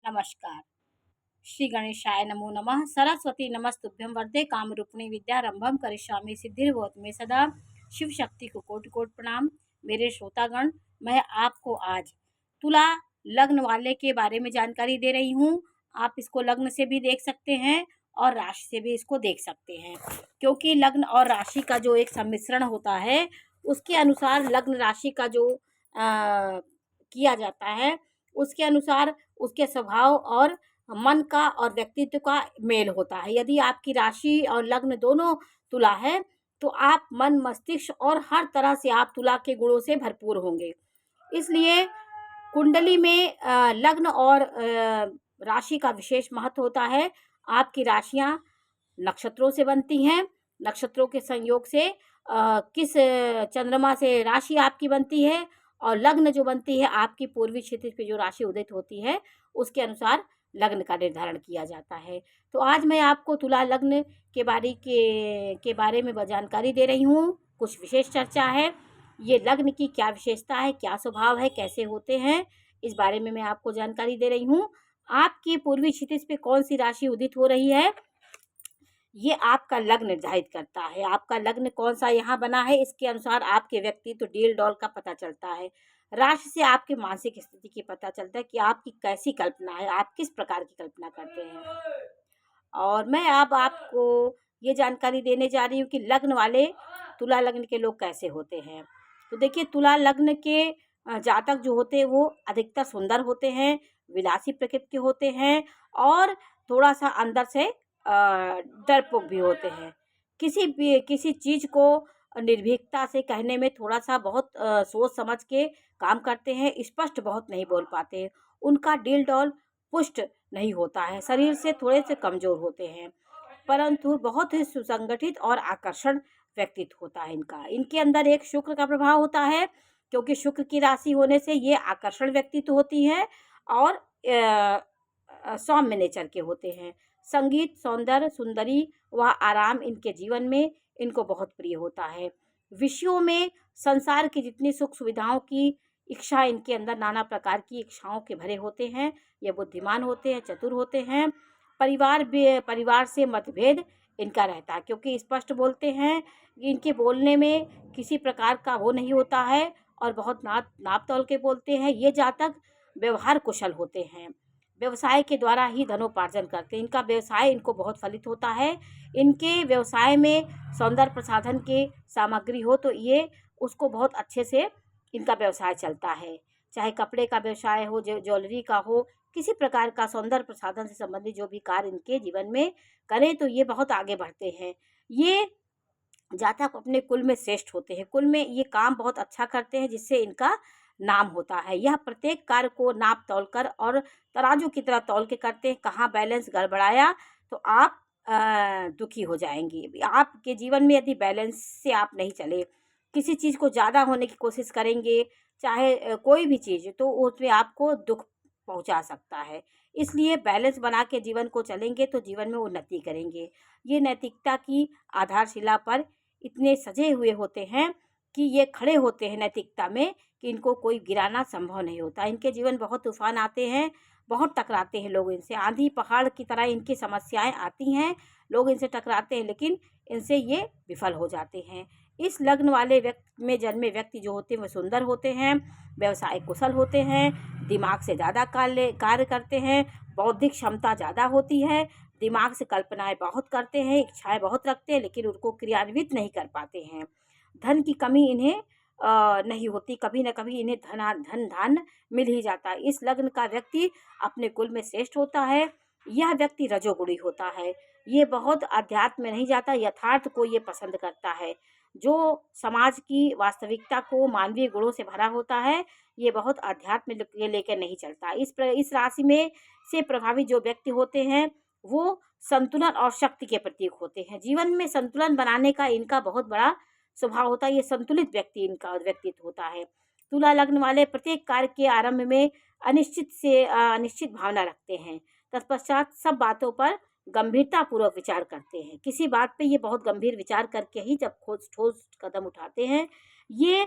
नमस्कार। श्री गणेशाय नमो नमः। सरस्वती नमस्तुभ्यं वरदे कामरूपिणी विद्यारंभम करिष्यामि सिद्धिर्भवतु मे सदा। शिव शक्ति को कोटि कोटि प्रणाम। मेरे श्रोतागण, मैं आपको आज तुला लग्न वाले के बारे में जानकारी दे रही हूँ। आप इसको लग्न से भी देख सकते हैं और राशि से भी इसको देख सकते हैं, क्योंकि लग्न और राशि का जो एक सम्मिश्रण होता है उसके अनुसार लग्न राशि का जो किया जाता है, उसके अनुसार उसके स्वभाव और मन का और व्यक्तित्व का मेल होता है। यदि आपकी राशि और लग्न दोनों तुला है तो आप मन मस्तिष्क और हर तरह से आप तुला के गुणों से भरपूर होंगे। इसलिए कुंडली में लग्न और राशि का विशेष महत्व होता है। आपकी राशियां नक्षत्रों से बनती हैं। नक्षत्रों के संयोग से किस चंद्रमा से राशि आपकी बनती है और लग्न जो बनती है आपकी पूर्वी क्षितिज पे जो राशि उदित होती है उसके अनुसार लग्न का निर्धारण किया जाता है। तो आज मैं आपको तुला लग्न के बारे में जानकारी दे रही हूँ। कुछ विशेष चर्चा है। ये लग्न की क्या विशेषता है, क्या स्वभाव है, कैसे होते हैं, इस बारे में मैं आपको जानकारी दे रही हूँ। आपकी पूर्वी क्षितिज पे कौन सी राशि उदित हो रही है, ये आपका लग्न निर्धारित करता है। आपका लग्न कौन सा यहाँ बना है, इसके अनुसार आपके व्यक्तित्व डील डॉल का पता चलता है। राशि से आपके मानसिक स्थिति की पता चलता है कि आपकी कैसी कल्पना है, आप किस प्रकार की कल्पना करते हैं। और मैं अब आपको ये जानकारी देने जा रही हूँ कि लग्न वाले तुला लग्न के लोग कैसे होते हैं। तो देखिए, तुला लग्न के जातक जो होते हैं वो अधिकतर सुंदर होते हैं, विलासी प्रकृति के होते हैं और थोड़ा सा अंदर से डरपोक भी होते हैं। किसी चीज़ को निर्भीकता से कहने में थोड़ा सा बहुत सोच समझ के काम करते हैं, स्पष्ट बहुत नहीं बोल पाते। उनका डील डॉल पुष्ट नहीं होता है, शरीर से थोड़े से कमज़ोर होते हैं, परंतु बहुत ही सुसंगठित और आकर्षण व्यक्तित्व होता है इनका। इनके अंदर एक शुक्र का प्रभाव होता है, क्योंकि शुक्र की राशि होने से ये आकर्षण व्यक्तित्व होती है और सौम्य नेचर के होते हैं। संगीत, सौंदर्य, सुंदरी व आराम इनके जीवन में इनको बहुत प्रिय होता है। विषयों में संसार की जितनी सुख सुविधाओं की इच्छा इनके अंदर नाना प्रकार की इच्छाओं के भरे होते हैं। ये बुद्धिमान होते हैं, चतुर होते हैं। परिवार से मतभेद इनका रहता है, क्योंकि स्पष्ट बोलते हैं। इनके बोलने में किसी प्रकार का वो नहीं होता है और बहुत नाप तोल के बोलते हैं। ये जातक व्यवहार कुशल होते हैं, व्यवसाय के द्वारा ही धनोपार्जन करते हैं। इनका व्यवसाय इनको बहुत फलित होता है। इनके व्यवसाय में सौंदर्य प्रसाधन के सामग्री हो तो ये उसको बहुत अच्छे से इनका व्यवसाय चलता है। चाहे कपड़े का व्यवसाय हो, ज्वेलरी का हो, किसी प्रकार का सौंदर्य प्रसाधन से संबंधित जो भी कार्य इनके जीवन में करें तो ये बहुत आगे बढ़ते हैं। ये जातक अपने कुल में श्रेष्ठ होते हैं। कुल में ये काम बहुत अच्छा करते हैं, जिससे इनका नाम होता है। यह प्रत्येक कार्य को नाप तोल कर और तराजू की तरह तौल के करते हैं। कहाँ बैलेंस गड़बड़ाया तो आप दुखी हो जाएंगे। आपके जीवन में यदि बैलेंस से आप नहीं चले, किसी चीज़ को ज़्यादा होने की कोशिश करेंगे, चाहे कोई भी चीज़, तो उसमें आपको दुख पहुंचा सकता है। इसलिए बैलेंस बना के जीवन को चलेंगे तो जीवन में उन्नति करेंगे। ये नैतिकता की आधारशिला पर इतने सजे हुए होते हैं कि ये खड़े होते हैं नैतिकता में, कि इनको कोई गिराना संभव नहीं होता। इनके जीवन बहुत तूफान आते हैं, बहुत टकराते हैं लोग इनसे। आंधी पहाड़ की तरह इनकी समस्याएं आती हैं, लोग इनसे टकराते हैं, लेकिन इनसे ये विफल हो जाते हैं। इस लग्न वाले व्यक्ति में जन्मे व्यक्ति जो होते हैं वो सुंदर होते हैं, व्यवसाय कुशल होते हैं, दिमाग से ज़्यादा कार्य करते हैं, बौद्धिक क्षमता ज़्यादा होती है, दिमाग से कल्पनाएं बहुत करते हैं, इच्छाएं बहुत रखते हैं, लेकिन उनको क्रियान्वित नहीं कर पाते हैं। धन की कमी इन्हें नहीं होती, कभी न कभी इन्हें धन मिल ही जाता है। इस लग्न का व्यक्ति अपने कुल में श्रेष्ठ होता है। यह व्यक्ति रजोगुणी होता है। ये बहुत अध्यात्म में नहीं जाता, यथार्थ को ये पसंद करता है। जो समाज की वास्तविकता को मानवीय गुणों से भरा होता है, ये बहुत अध्यात्म ये लेकर नहीं चलता। इस राशि में से प्रभावित जो व्यक्ति होते हैं वो संतुलन और शक्ति के प्रतीक होते हैं। जीवन में संतुलन बनाने का इनका बहुत बड़ा स्वभाव होता है। ये संतुलित व्यक्ति इनका व्यक्तित्व होता है। तुला लग्न वाले प्रत्येक कार्य के आरंभ में अनिश्चित भावना रखते हैं। तत्पश्चात सब बातों पर गंभीरता पूर्वक विचार करते हैं। किसी बात पे ये बहुत गंभीर विचार करके ही जब ठोस कदम उठाते हैं, ये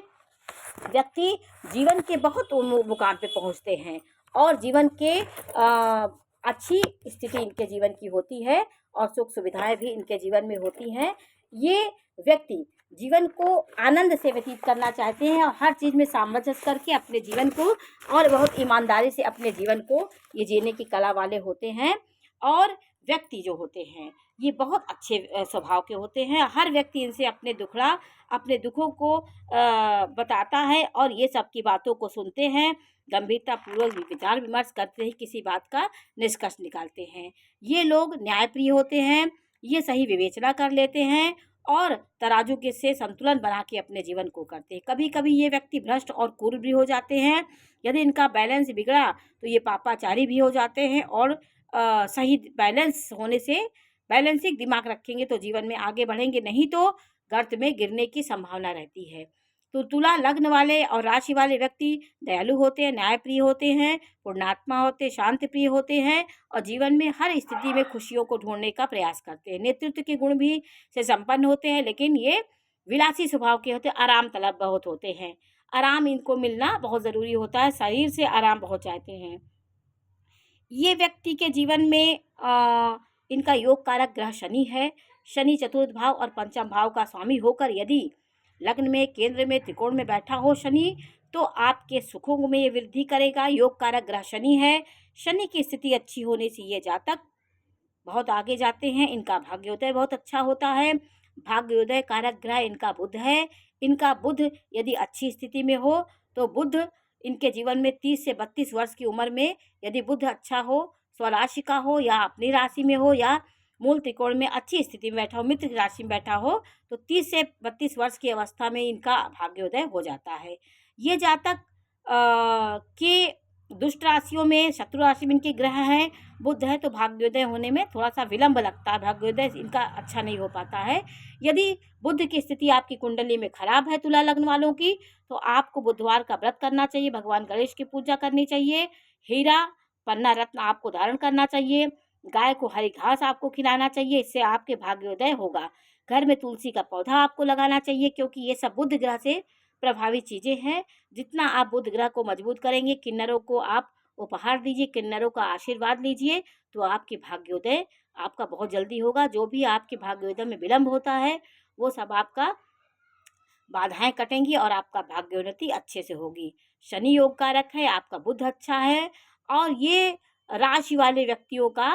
व्यक्ति जीवन के बहुत मुकाम पे पहुंचते हैं और जीवन के अच्छी स्थिति इनके जीवन की होती है और सुख सुविधाएं भी इनके जीवन में होती हैं। ये व्यक्ति जीवन को आनंद से व्यतीत करना चाहते हैं और हर चीज़ में सामंजस्य करके अपने जीवन को और बहुत ईमानदारी से अपने जीवन को ये जीने की कला वाले होते हैं। और व्यक्ति जो होते हैं ये बहुत अच्छे स्वभाव के होते हैं। हर व्यक्ति इनसे अपने दुखों को बताता है और ये सब की बातों को सुनते हैं, गंभीरतापूर्वक विचार विमर्श करते ही किसी बात का निष्कर्ष निकालते हैं। ये लोग न्यायप्रिय होते हैं, ये सही विवेचना कर लेते हैं और तराजू के से संतुलन बना के अपने जीवन को करते हैं। कभी कभी ये व्यक्ति भ्रष्ट और क्रूर भी हो जाते हैं। यदि इनका बैलेंस बिगड़ा तो ये पापाचारी भी हो जाते हैं और सही बैलेंस होने से बैलेंसिंग दिमाग रखेंगे तो जीवन में आगे बढ़ेंगे, नहीं तो गर्त में गिरने की संभावना रहती है। तो तुला लग्न वाले और राशि वाले व्यक्ति दयालु होते हैं, न्यायप्रिय होते हैं, पुण्यात्मा होते हैं, शांति प्रिय होते हैं और जीवन में हर स्थिति में खुशियों को ढूंढने का प्रयास करते हैं। नेतृत्व के गुण भी से संपन्न होते हैं, लेकिन ये विलासी स्वभाव के होते हैं, आराम तलब बहुत होते हैं। आराम इनको मिलना बहुत ज़रूरी होता है, शरीर से आराम बहुत चाहते हैं। ये व्यक्ति के जीवन में इनका योग कारक ग्रह शनि है। शनि चतुर्थ भाव और पंचम भाव का स्वामी होकर यदि लग्न में, केंद्र में, त्रिकोण में बैठा हो शनि, तो आपके सुखों में ये वृद्धि करेगा। योग कारक ग्रह शनि है। शनि की स्थिति अच्छी होने से ये जातक बहुत आगे जाते हैं। इनका भाग्योदय बहुत अच्छा होता है। भाग्योदय कारक ग्रह इनका बुध है। इनका बुध यदि अच्छी स्थिति में हो तो बुध इनके जीवन में 30 से 32 वर्ष की उम्र में यदि बुध अच्छा हो, स्वराशि का हो या अपनी राशि में हो या मूल त्रिकोण में अच्छी स्थिति में बैठा हो, मित्र राशि में बैठा हो, तो 30 से 32 वर्ष की अवस्था में इनका भाग्योदय हो जाता है। ये जातक के दुष्ट राशियों में, शत्रु राशि में इनके ग्रह हैं, बुध है, तो भाग्योदय होने में थोड़ा सा विलंब लगता है, भाग्योदय इनका अच्छा नहीं हो पाता है। यदि बुध की स्थिति आपकी कुंडली में खराब है तुला लग्न वालों की, तो आपको बुधवार का व्रत करना चाहिए, भगवान गणेश की पूजा करनी चाहिए, हीरा पन्ना रत्न आपको धारण करना चाहिए, गाय को हरी घास आपको खिलाना चाहिए, इससे आपके भाग्योदय होगा। घर में तुलसी का पौधा आपको लगाना चाहिए, क्योंकि ये सब बुध ग्रह से प्रभावित चीज़ें हैं। जितना आप बुध ग्रह को मजबूत करेंगे, किन्नरों को आप उपहार दीजिए, किन्नरों का आशीर्वाद लीजिए, तो आपके भाग्योदय आपका बहुत जल्दी होगा। जो भी आपके भाग्योदय में विलंब होता है वो सब आपका बाधाएं कटेंगी और आपका भाग्योन्नति अच्छे से होगी। शनि योग कारक है, आपका बुध अच्छा है और ये राशि वाले व्यक्तियों का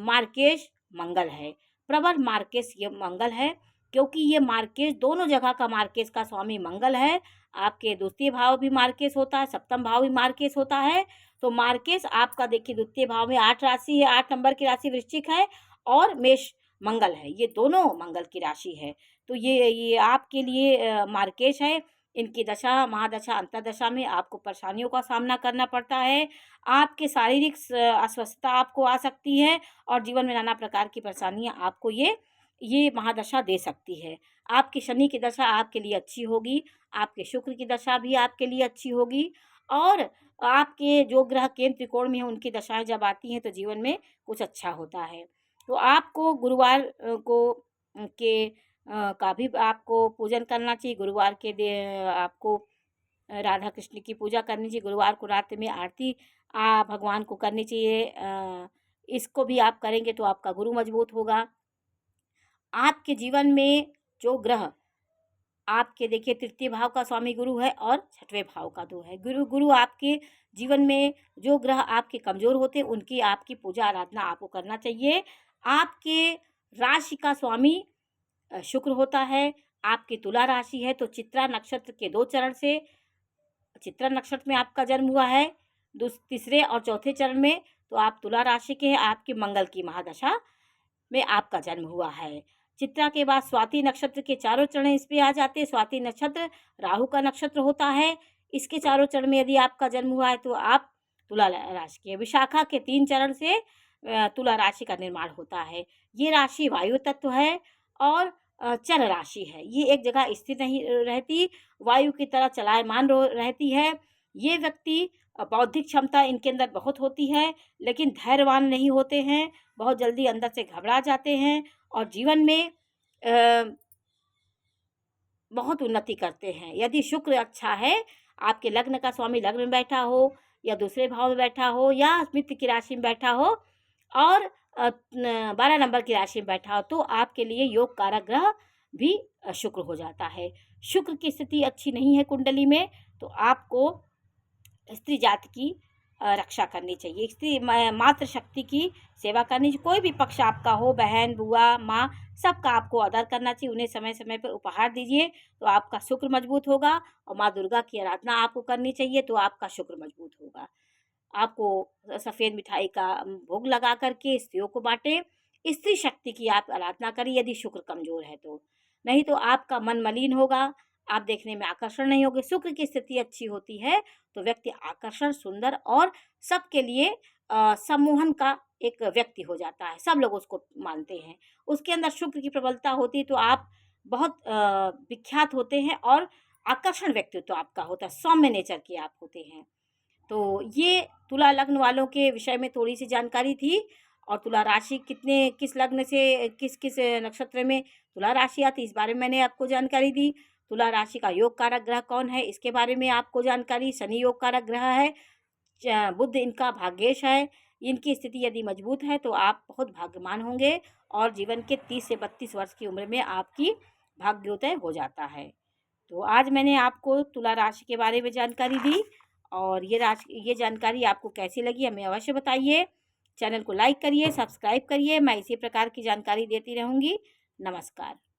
मार्केश मंगल है। प्रबल मार्केश ये मंगल है, क्योंकि ये मार्केश दोनों जगह का मार्केश का स्वामी मंगल है। आपके द्वितीय भाव भी मार्केश होता है, सप्तम भाव भी मार्केश होता है। तो मार्केश आपका देखिए द्वितीय भाव में 8 राशि है, 8 नंबर की राशि वृश्चिक है और मेष मंगल है, ये दोनों मंगल की राशि है। तो ये आपके लिए मार्केश है। इनकी दशा, महादशा, अंतर्दशा में आपको परेशानियों का सामना करना पड़ता है। आपके शारीरिक अस्वस्थता आपको आ सकती है और जीवन में नाना प्रकार की परेशानियां आपको ये महादशा दे सकती है। आपकी शनि की दशा आपके लिए अच्छी होगी, आपके शुक्र की दशा भी आपके लिए अच्छी होगी और आपके जो ग्रह केंद्र त्रिकोण में है उनकी दशाएं जब आती हैं तो जीवन में कुछ अच्छा होता है। तो आपको गुरुवार का भी आपको पूजन करना चाहिए। गुरुवार के आपको राधा कृष्ण की पूजा करनी चाहिए। गुरुवार को रात में आरती भगवान को करनी चाहिए। इसको भी आप करेंगे तो आपका गुरु मजबूत होगा। आपके जीवन में जो ग्रह आपके देखिए तृतीय भाव का स्वामी गुरु है और छठवें भाव का दो है। गुरु आपके जीवन में जो ग्रह आपके कमज़ोर होते हैं उनकी आपकी पूजा आराधना आपको करना चाहिए। आपके राशि का स्वामी शुक्र होता है। आपकी तुला राशि है तो चित्रा नक्षत्र के 2 चरण से, चित्रा नक्षत्र में आपका जन्म हुआ है, तीसरे और चौथे चरण में, तो आप तुला राशि के हैं। आपके मंगल की महादशा में आपका जन्म हुआ है। चित्रा के बाद स्वाति नक्षत्र के चारों चरण इस पे आ जाते हैं। स्वाति नक्षत्र राहु का नक्षत्र होता है। इसके चारों चरण में यदि आपका जन्म हुआ है तो आप तुला राशि के। विशाखा के 3 चरण से तुला राशि का निर्माण होता है। ये राशि वायु तत्व है और चर राशि है। ये एक जगह स्थिर नहीं रहती, वायु की तरह चलायमान रहती है। ये व्यक्ति बौद्धिक क्षमता इनके अंदर बहुत होती है, लेकिन धैर्यवान नहीं होते हैं, बहुत जल्दी अंदर से घबरा जाते हैं और जीवन में बहुत उन्नति करते हैं। यदि शुक्र अच्छा है, आपके लग्न का स्वामी लग्न में बैठा हो या दूसरे भाव में बैठा हो या मित्र की राशि में बैठा हो और 12 नंबर की राशि में बैठा हो, तो आपके लिए योग कारक ग्रह भी शुक्र हो जाता है। शुक्र की स्थिति अच्छी नहीं है कुंडली में, तो आपको स्त्री जाति की रक्षा करनी चाहिए। स्त्री मातृ शक्ति की सेवा करनी चाहिए। कोई भी पक्ष आपका हो, बहन, बुआ, माँ, सबका आपको आदर करना चाहिए। उन्हें समय समय पर उपहार दीजिए, तो आपका शुक्र मजबूत होगा। और माँ दुर्गा की आराधना आपको करनी चाहिए, तो आपका शुक्र मजबूत होगा। आपको सफ़ेद मिठाई का भोग लगा करके स्त्रियों को बांटें। स्त्री शक्ति की आप आराधना करिए यदि शुक्र कमज़ोर है तो। नहीं तो आपका मन मलिन होगा, आप देखने में आकर्षण नहीं होगे। शुक्र की स्थिति अच्छी होती है तो व्यक्ति आकर्षण, सुंदर और सबके लिए सम्मोहन का एक व्यक्ति हो जाता है। सब लोग उसको मानते हैं। उसके अंदर शुक्र की प्रबलता होती है तो आप बहुत विख्यात होते हैं और आकर्षण व्यक्तित्व आपका होता है, सौम्य नेचर के आप होते हैं। तो ये तुला लग्न वालों के विषय में थोड़ी सी जानकारी थी। और तुला राशि किस लग्न से किस किस नक्षत्र में तुला राशि आती है, इस बारे में मैंने आपको जानकारी दी। तुला राशि का योग कारक ग्रह कौन है, इसके बारे में आपको जानकारी। शनि योग कारक ग्रह है, बुध इनका भाग्येश है। इनकी स्थिति यदि मजबूत है तो आप बहुत भाग्यवान होंगे और जीवन के 30 से 32 वर्ष की उम्र में आपकी भाग्योदय हो जाता है। तो आज मैंने आपको तुला राशि के बारे में जानकारी दी और ये जानकारी आपको कैसी लगी हमें अवश्य बताइए। चैनल को लाइक करिए, सब्सक्राइब करिए। मैं इसी प्रकार की जानकारी देती रहूँगी। नमस्कार।